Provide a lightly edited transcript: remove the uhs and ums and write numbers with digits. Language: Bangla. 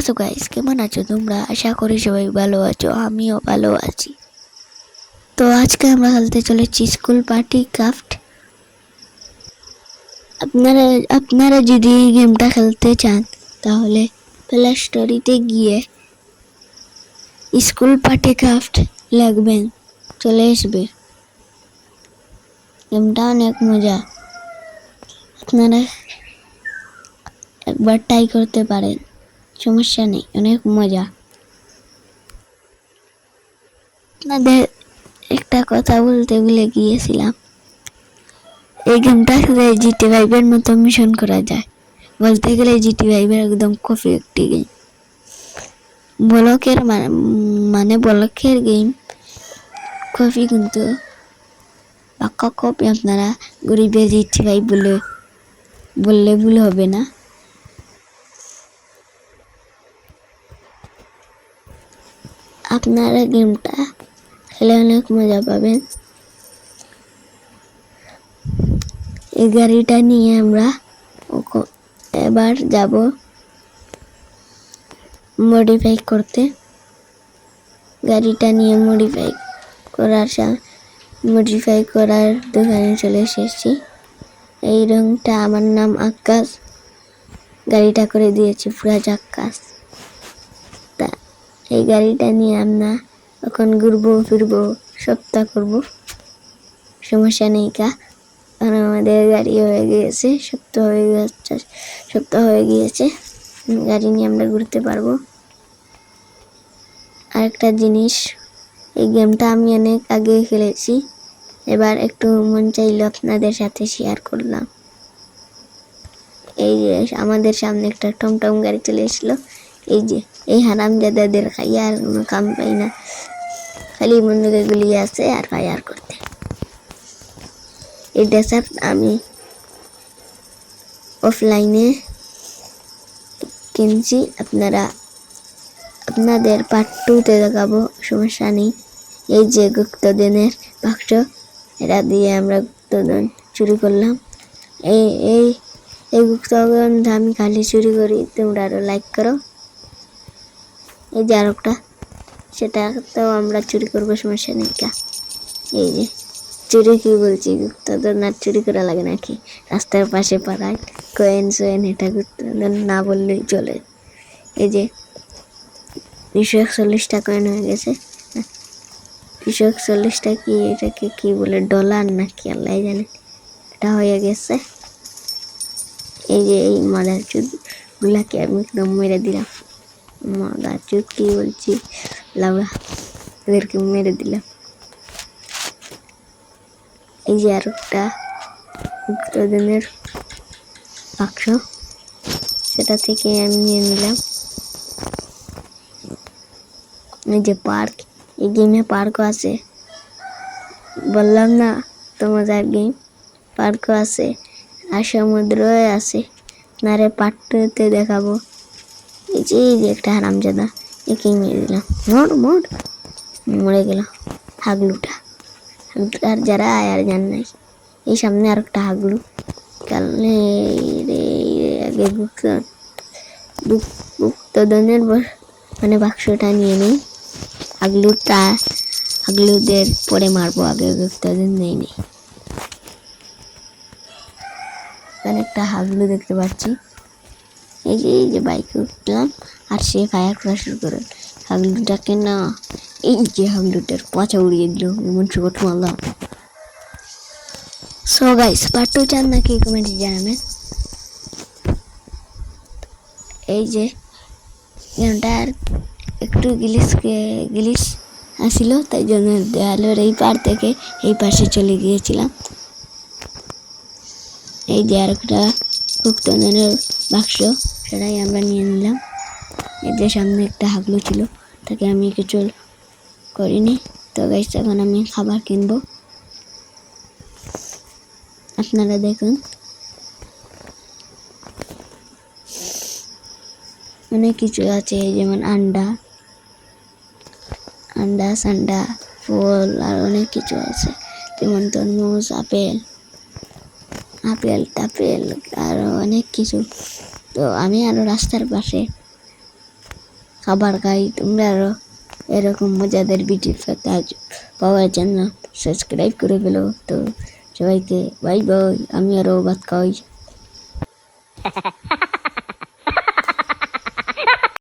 সো গাইস, কেমন আছো তোমরা? আশা করি সবাই ভালো আছো, আমিও ভালো আছি। তো আজকে আমরা খেলতে চলেছি স্কুল পার্টি ক্রাফট। আপনারা আপনারা যদি এই গেমটা খেলতে চান তাহলে প্লে স্টোরিতে গিয়ে স্কুল পার্টি ক্রাফট লিখবেন, চলে আসবে। গেমটা অনেক মজা, আপনারা একবার ট্রাই করতে পারেন, সমস্যা নেই, অনেক মজা। আপনাদের একটা কথা বলতে ভুলে গিয়েছিলাম, এই গেমটা জিটি ভাইবের মতো মিশন করা যায়। বলতে গেলে জিটি ভাইবের একদম কপি একটি গেম। ব্লকের মানে ব্লকের গেম কপি, কিন্তু পাক্কা কপি। আপনারা গরিবের জিটি ভাই বললে ভুল হবে না। আপনারা গেমটা খেলে অনেক মজা পাবেন। এই গাড়িটা নিয়ে আমরা এবার যাব মডিফাই করতে। গাড়িটা নিয়ে মডিফাই করার দোকানে চলে এসেছি। এই রংটা আমার নাম আকাশ, গাড়িটা করে দিয়েছি পুরা আকাশ। তা এই গাড়িটা নিয়ে আমরা এখন ঘুরবো ফিরবো, সপ্তাহ করবো, সমস্যা নেই। কারণ আমাদের গাড়ি হয়ে গিয়েছে, সপ্তাহ হয়ে গিয়েছে, গাড়ি নিয়ে আমরা ঘুরতে পারবো। আরেকটা জিনিস, এই গেমটা আমি অনেক আগে খেলেছি, এবার একটু মন চাইলো আপনাদের সাথে শেয়ার করলাম। এই যে আমাদের সামনে একটা টমটম গাড়ি চলে এসলো। এই হারামজাদাদের খাইয়া আর কোনো কাম পাই না, খালি বন্ধুকে গুলিয়ে আছে আর ফায়ার করতে। এই ডেসার্ট আমি অফলাইনে কিনছি, আপনাদের পার্ট 2-তে দেখাবো, সমস্যা নেই। এই যে গুপ্তধনের বাক্স, এটা দিয়ে আমরা গুপ্তধন চুরি করলাম। এই গুপ্তধন আমি খালি চুরি করি, তোমরা আরো লাইক করো। এই যে আরেকটা, সেটা তো আমরা চুরি করবো, সমস্যা নেই। এই যে চুরি কি বলছি, গুপ্তধন আর চুরি করা লাগে নাকি? রাস্তার পাশে পাড়ায় কয়েন এটা গুপ্তধন না বললেই চলে। এই যে 241টা কয়েন হয়ে গেছে। 241টা কি, এটাকে কি বলে, ডলার নাকি আল্লাহ জানে, এটা হয়ে গেছে। এই যে এই মাদার চুদ গুলাকে আমি একদম মেরে দিলাম। মাদার চুদ কি বলছি, লাউড়া, এদেরকে মেরে দিলাম। এই যে আর একটা গুপ্তধনের বাক্স, সেটা থেকে আমি নিয়ে নিলাম। এই যে পার্ক, এই গেমে পার্কও আছে, বললাম না তো মজার গেম। পার্কও আছে আর সমুদ্রও আছে, নারে পার্ট 2-তে দেখাবো। এই যে একটা হারামজাদা, একে মেরে দিলাম, মরে গেল হাগলুটা। আর যারা আর জান নাই, এই সামনে আর একটা হাগলু। কালে আগে গুপ্তধনের মানে বাক্সটা নিয়ে নেই, হাগলুদের পরে মারবো, আগে গুপ্তধন নেই। এখানে একটা হাগলু দেখতে পাচ্ছি। এই যে বাইকে উঠলাম আর সে ফায়ার করা শুরু করে। হাগলুটাকে না, এই যে হাগলুটার পাছা উড়িয়ে দিল, এমন শট মারলাম। সো গাইস, পার্ট 2 চান নাকি কমেন্টে জানাবেন। এই যে গেমটার একটু গিলিশ আসিল, তাই জন্য দেয়ালের এই পার থেকে এই পাশে চলে গিয়েছিলাম। এই যে আরেকটা গুপ্তধনের বাক্স, সেটাই আমরা নিয়ে নিলাম। এই যে সামনে একটা হাগলু ছিল, তাকে আমি কিছু করিনি। তো গাইস, এখন আমি খাবার কিনবো, আপনারা দেখুন। অনেক কিছু আছে, যেমন আন্ডা সান্ডা, ফল, আর অনেক কিছু আছে, যেমন তরমুজ, আপেল টাপেল, আরো অনেক কিছু। তো আমি আরো রাস্তার পাশে খাবার খাই। তোমরা আরও এরকম মজাদার ভিডিও পাওয়ার জন্য সাবস্ক্রাইব করে ফেলো। তো সবাইকে বাই বাই, আমি আরও ভাত খাই।